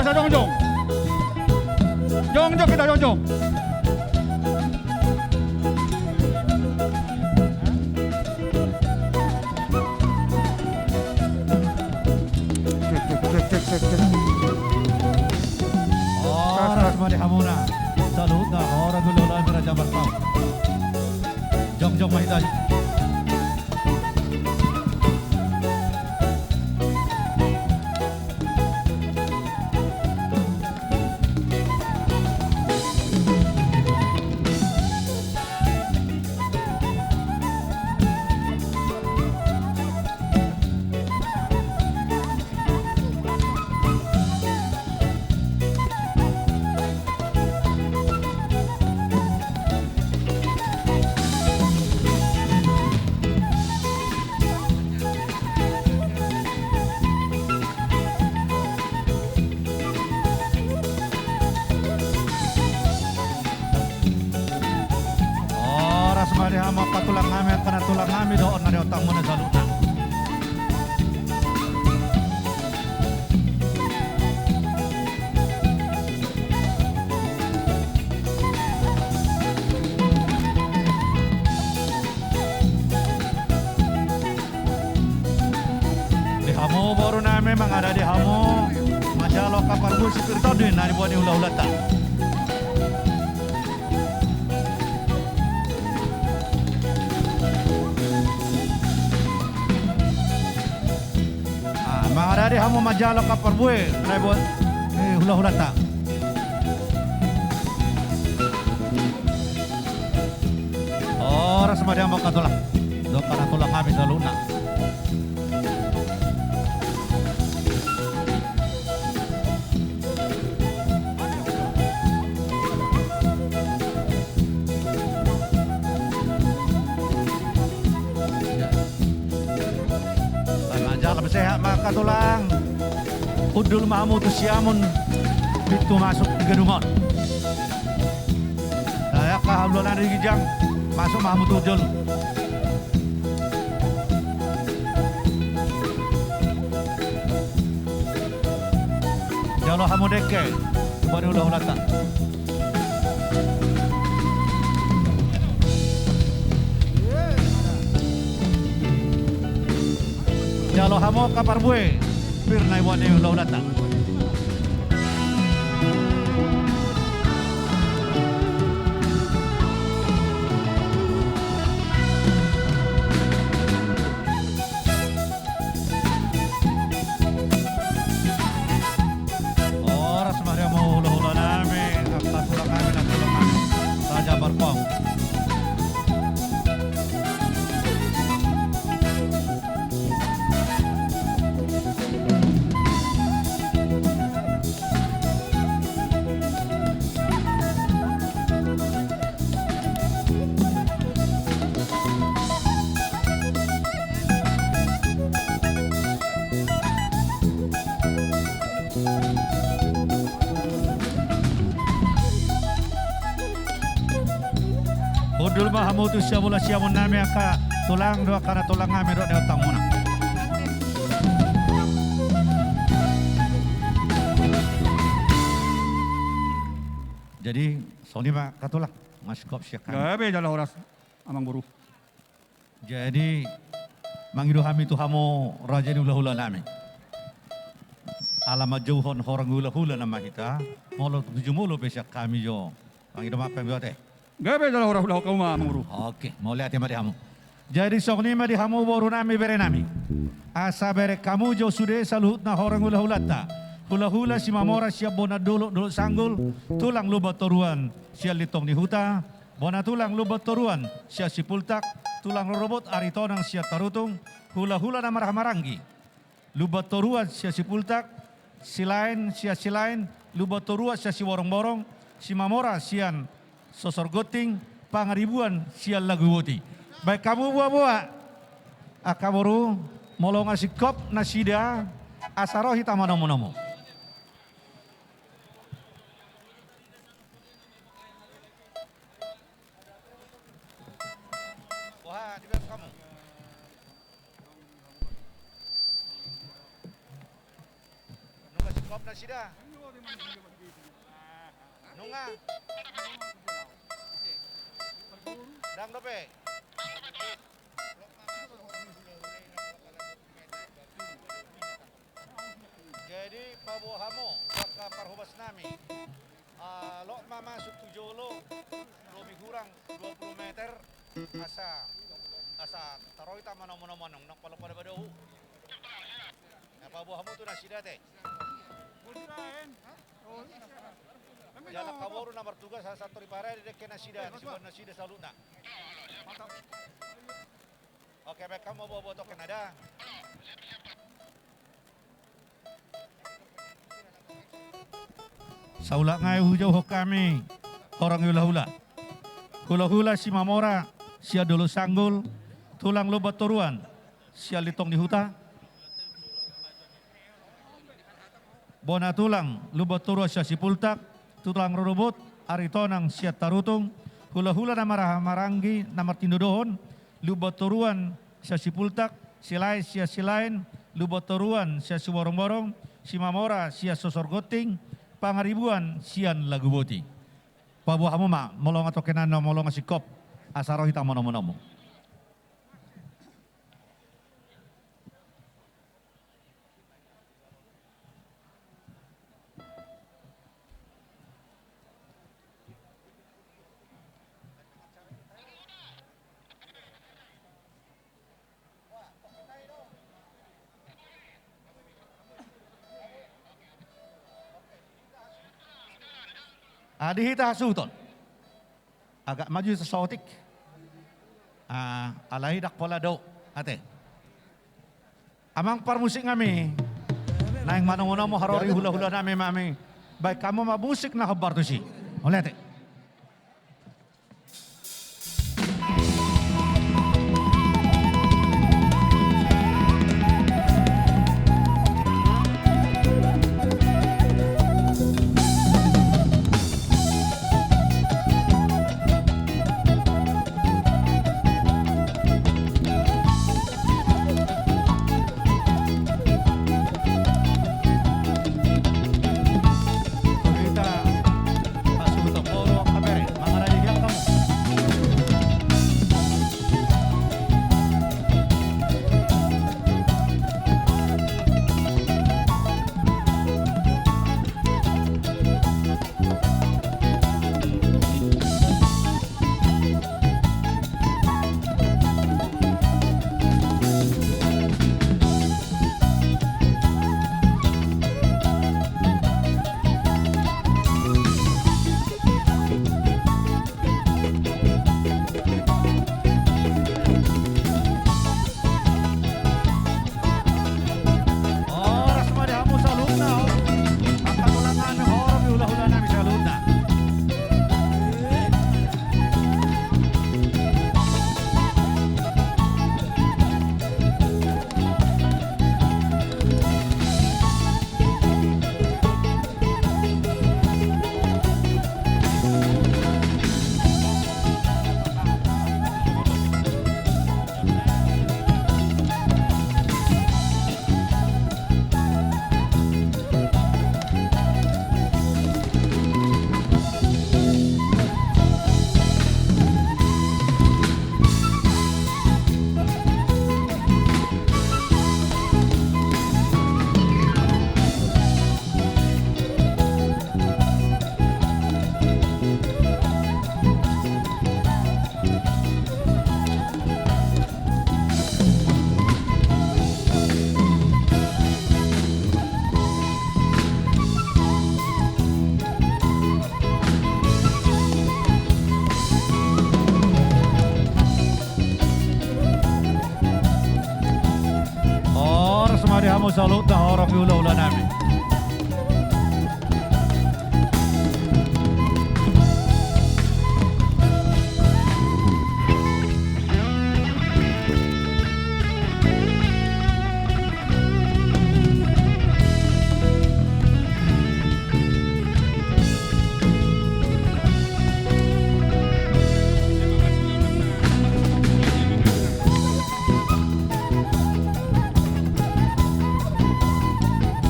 sa Jongjong. Jongjong kita Jongjong. Oras mani hamuna. Salud na oras dulu lang Raja Bartau. Jongjong mahita. Mari hama patulang kami at panatulang kami doon na utang mo na sa luta. Di hamo baru namin mga ada di hamo masyalo kapar musik ito din na dibuat ni ulah-ulata. Mga dari hamo majalo ka parbuhe, rebo hula-hula ta. Oras madi hamo katulang. Do kana tulang kami sa luna. Sehat maka tulang udul mamu tu siamun itu masuk ke gedungan saya kehablulan dari gijang masuk mamu tu udul jalo hamu deke baru udah ulata jalo hamo kapar bue pir na iwan yung laulata oras mari mo hula-hula namin ang katulang kami ng tulungan Raja Barpong. Udul mahamu tu siya mula siya mo namin ka tulang doa kana tulang kami doa ni utang muna. Jadi Sony Pak katulah maskop siya kami. Gabe dalah oras amang buru. Jadi mangido kami tu hamo raja ni hula-hula namin. Alamat jauhon horang hula-hula nama kita. Molo tujuh mulu besok kami jo. Mangido mapem yote. Gabe dalah oras hula kauma amang buru. Oke, mau lihat mari hamu. Jadi sok ni mari hamu baru nami bere nami. Asa bere kamu jo sudah saluhut na horang hula-hula ta. Hula-hula si mamora siap bona dulu sanggul. Tulang lubat toruan siap litong ni huta. Bona tulang lubat toruan siap si pultak. Tulang robot aritonang siap tarutung. Hula-hula na marah-maranggi. Lubat toruan siap si pultak. Silain siap silain. Lubat toruan siap si borong-borong. Si mamora sian sosor goting. Pangaribuan siap lagu woti. Baik kamu buah-buah. Akaboru molo ngasih kop nasida asaro hitama nomo-nomo. Wah, di belakang kamu. Nunga si kop nasida. Nunga. Dang dope. Jadi pabuhamo baka parhubas nami. Lo masuk 7 lo, lebih kurang 20 meter asa taroy tama nomo-nomonong nang palo pada badaw. Na pabuhamo tu nasida te. Jalan kaboru nomor tugas sa satu ripare di dek nasida, disebut nasida saluna. Oke, baik kamu bawa token ada. Saula ngai hujau ho kami orang hula-hula. Hula-hula si mamora, sia dulu sanggul, tulang lobat toruan, sia litong di huta. Bona tulang lobat toruan sia si pultak, tulang robot, aritonang sia tarutung. Hula-hula na maranggi na martindodohon, lobat toruan sia si pultak, silain sia silain, lobat toruan sia si borong-borong, si mamora sia sosor goting. Pangaribuan sian lagu boti. Pabuah mo ma, molong ato kenano, molong asikop, asaro hita mo nomo-nomo. Adihita hasuton. Agak maju sesotik. Alai dak pola do. Ate. Amang parmusik kami. Naing manong mo harori hula-hula nami mami. Baik kamu mabusik na kabar tu si. Oleh ate. Kita masuk ke oras marihamo sa luhut na horong ula-ula namin.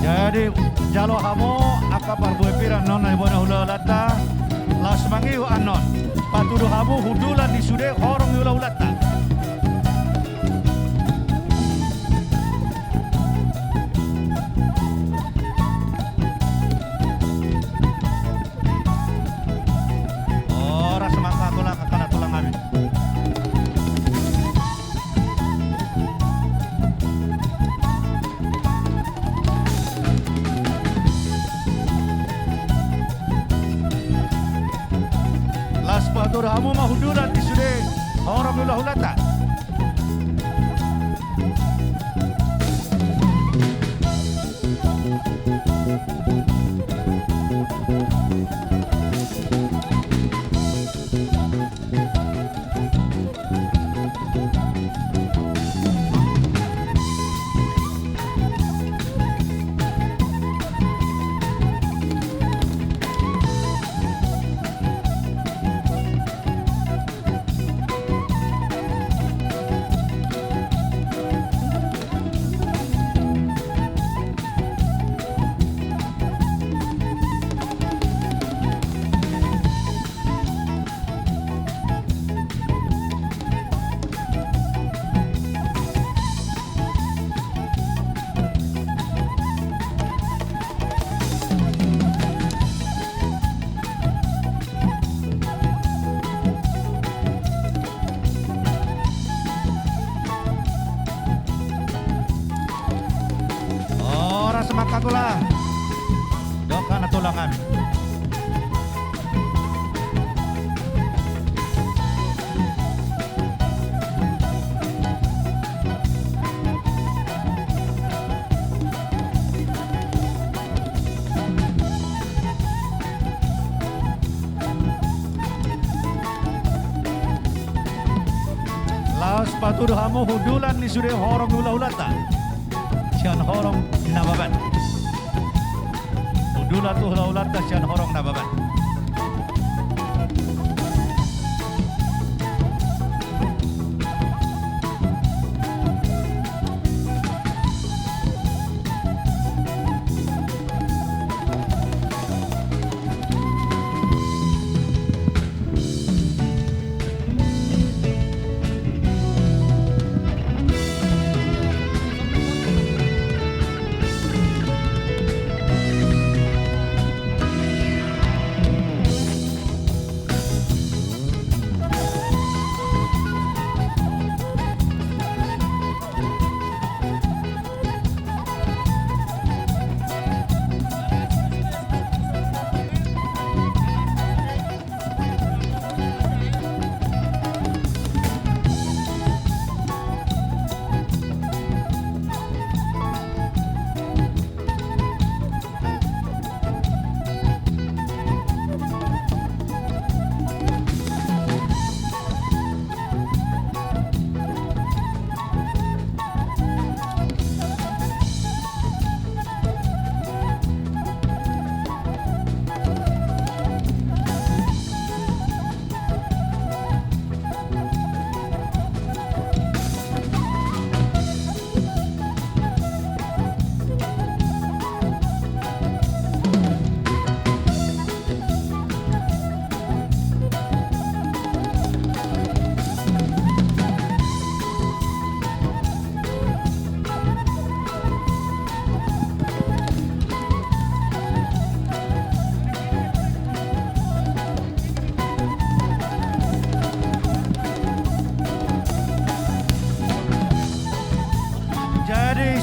Jadi jalo hamo akapar buepiran non na ibona hula ulata las mangiu anon patudu hamu hudulan di sude horong hula ulata. Ora semangka tulang kakana tulang kami. Las patur hamu mahuduran di sude orang hula hulata. Ora semangka tulang. Doka na tulang kami. Laos patur hamu hudulan ni sude horong hula hulata. Sian horong nababan. Hudulan tu hula hulata sian horong nababan.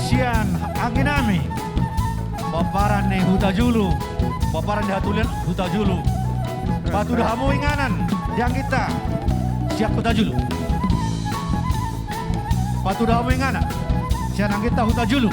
Sian anginami paparan ni huta julu paparan di hatulian huta julu patu dahamu inganan yang kita siap huta julu patu dahamu inganan sian ang kita huta julu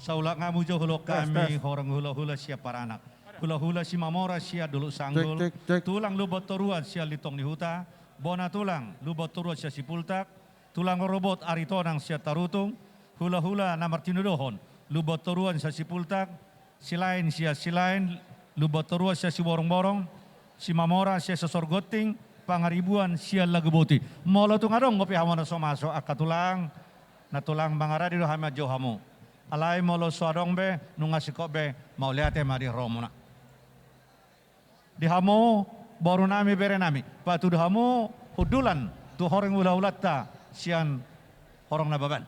Saula ngamujo hulok kami Tes. horang hula-hula sia paranak. Hula-hula si mamora sia dulu sanggul. Cek. Tulang lubot toruat sia litong ni huta. Bona tulang lubot toruat sia sipultak. Tulang robot aritonang sia tarutung. Hula-hula namar tinudohon. Lubot toruan sia sipultak. Silain sia silain. Lubot toruat sia si borong-borong. Si mamora sia sesorgoting. Pangaribuan sia lageboti. Molo tu ngarong ngopi hamon so masuk akatulang. Natulang bangara di hama johamu. Alai molo suadong be nunga sikop be mau lihat mari romuna. Di hamu baru nami bere nami. Patu di hamu hudulan tu horeng ulah-ulat ta sian horong nababan.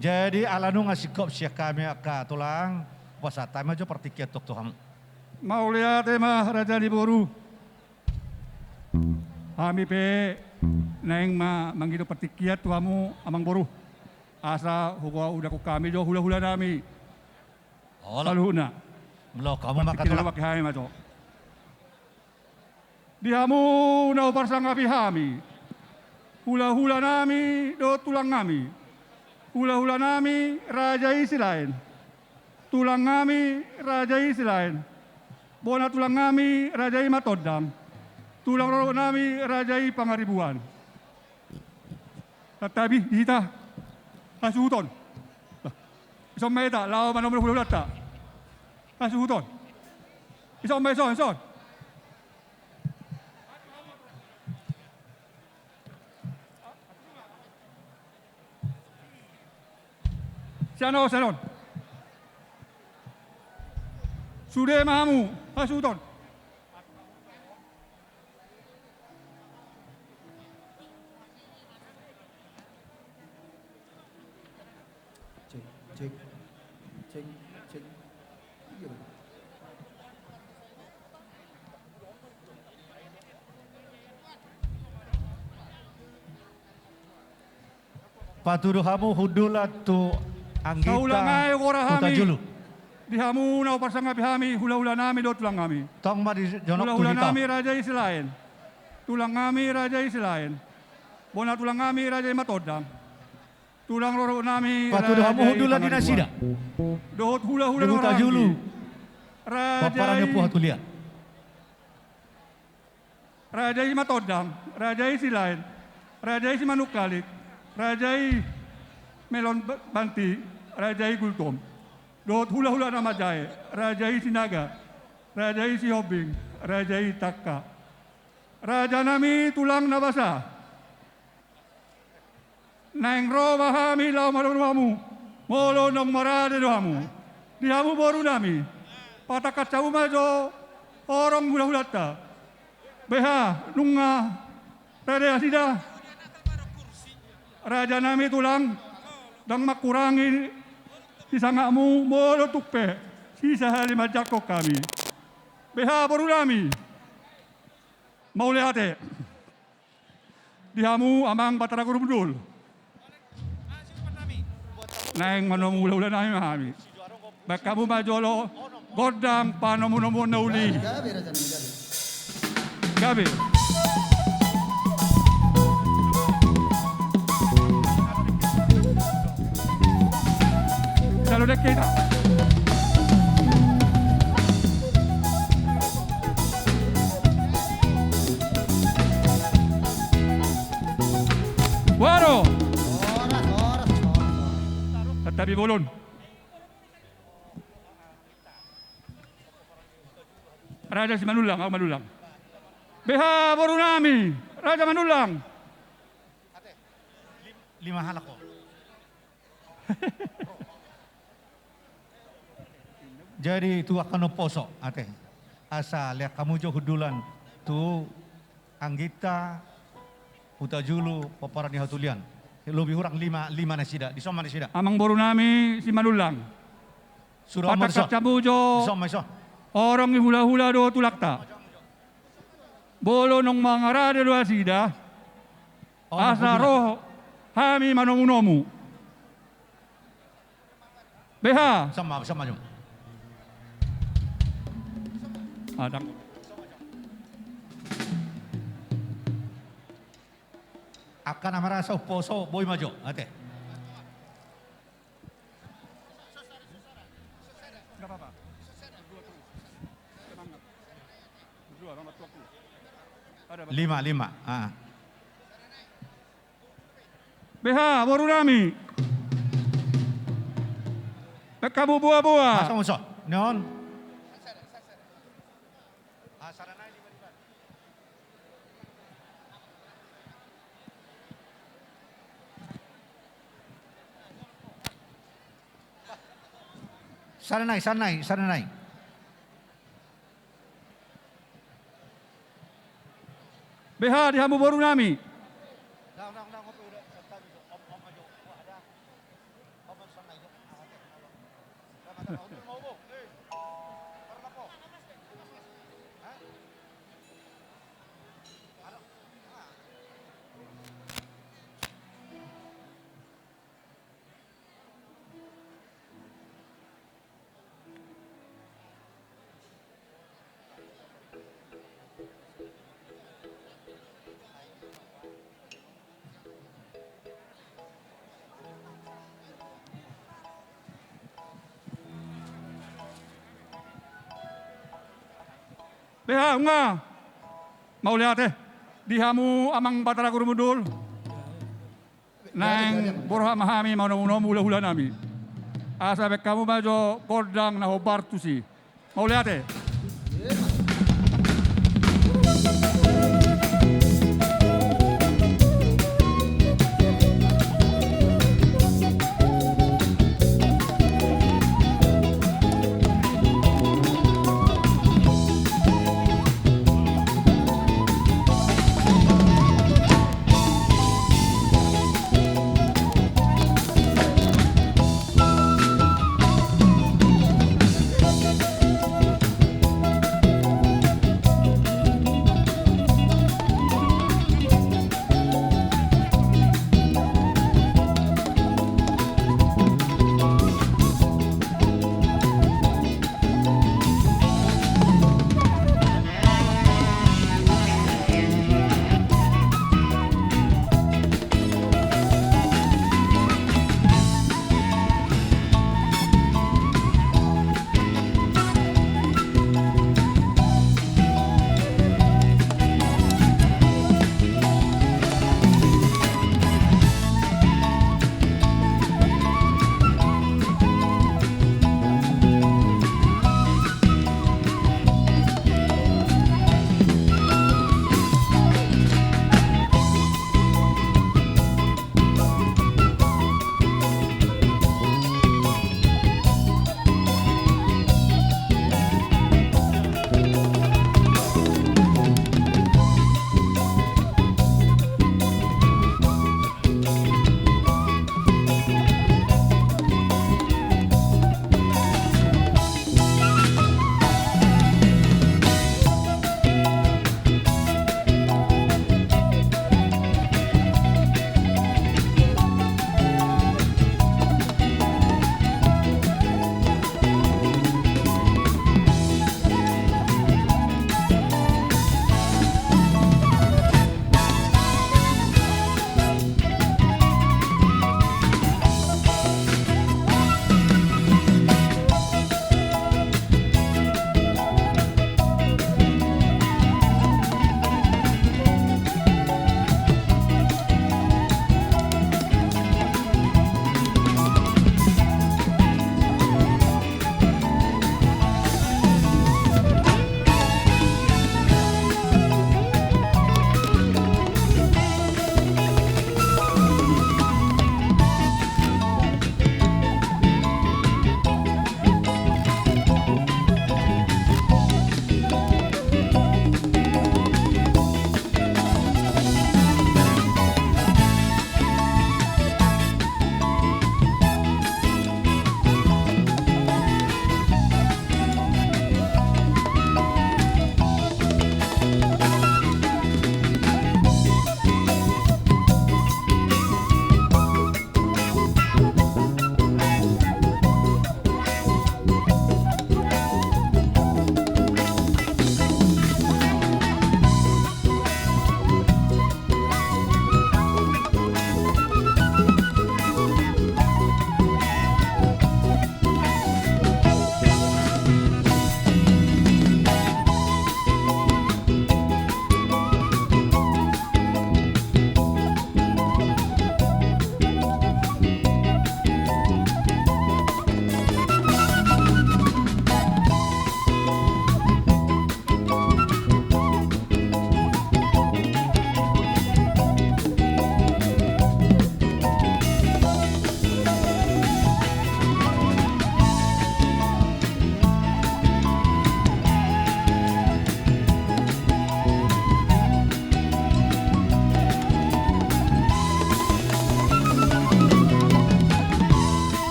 Jadi alanu ngasih kop siak kami akka tulang wasata majo pertikiat tok tuhan. Mau lihat mah Raja di Boru. Kami pe neng ma manggido pertikiat tuamu amang boru. Asa hukwa udah ku kami jo hula-hula nami. Oh, Saluna. lo kamu maka Pertikiat tulang. wak hai ma jo. Dihamu na uparsang api hami. Hula-hula nami do tulang nami. Hula-hula nami raja isi lain. Tulang nami raja isi lain. Bona tulang nami rajai matodang. Tulang roro nami rajai pangaribuan. Tatabi dita kasuhuton. Isong meta lao manom hulu lata. Kasuhuton. Isong meson son. Sanon. Sudah mahamu, hasuton. Cek. Iya. Patuduh hamu hudulat tu anggita Saulang ayo korahami. utajulu. Dihamu na uparsang api hami, hula-hula nami do tulang kami. Tong ma di jonok Hula-hula tulita. nami raja isi lain. Tulang kami raja isi lain. Bona tulang kami raja matodang. Tulang roro nami Patuduh hamu hudulat di nasida. Dohot hula-hula Di utajulu. Paparan Raja yang puhat tulian. Raja matodang, raja isi lain. Raja isi manukalik. Raja melon banti, raja gultom. Dohot hula-hula nama jahe. Raja sinaga. Raja si hobing. Raja takka. Raja nami tulang nabasa. Neng ro bahami lau marumamu. Molo nong marade dohamu. Dihamu boru nami. Patakat cawu majo. Orang hula-hulata. Beha nunga. Raja asida. Raja nami tulang. Dang makurangi. Isangakmu molo tukpe. Sisa halima jakok kami. Beha boru nami. Mau lehate. Dihamu amang batara kurumdul. Neng manomula nami mahami. Bakamu majolo godang panomunomo nauli. Gabi Raja Nami, Gabi. gabi. Salo dek kita. Waro. Soras. Tatabi bolon. Raja si Manulang, ako Manulang. Beha boru nami. Raja Manulang. Lima halak ko. Jadi tu akan poso ate. Asa lihat kamu jo hudulan tu anggita utajulu paparan ni hatulian. Lebih kurang lima nasida. Di soma nasida. Amang boru nami si Manulang. Surah Patakat Marso. cabujo. Soma iso. Orang hula-hula do tulakta. Bolo nong mga rade do asida. Asa roh hami manomunomu. Beha. Sama jom. Adang. akan amarasa poso boy majo. Ate. Enggak apa-apa. Berdua terus. Semangat. Berdua nomor 20. Ada Bapak. 5. BH Borunami. Kamu buah-buah. Masa muso. Neon. Saranay. BH di Hamu Borunami. BH unga. Mau lihat di Hamu amang Batara Kurumudul. Nang borha mahami mau nom hula nami. Asa bek kamu majo kodang na hobartusi. Mau lihat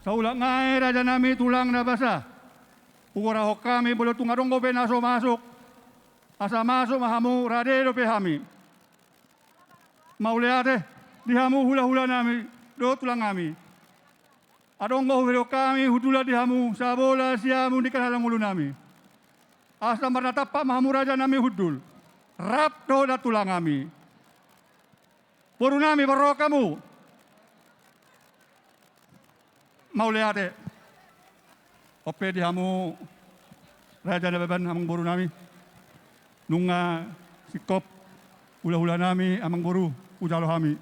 Sa ulang ngai raja nami tulang na basa. Pukura ho kami boleh tungarong ko penaso masuk. Asa masuk mahamu radero pehami. Mauleate dihamu hula-hula nami do tulang kami. Adong ko hero kami hudula dihamu sabola siamu di kanalang ulu nami. Asa maratapa mahamu raja nami hudul. Rap do da tulang kami. Puru nami baro kamu. Mauleate. Ope dihamu raja na beban amang boru nami. Nunga sikop hula-hula nami amang boru ujalo kami.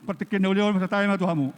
Partikin na uliol masa tayo matuhamu.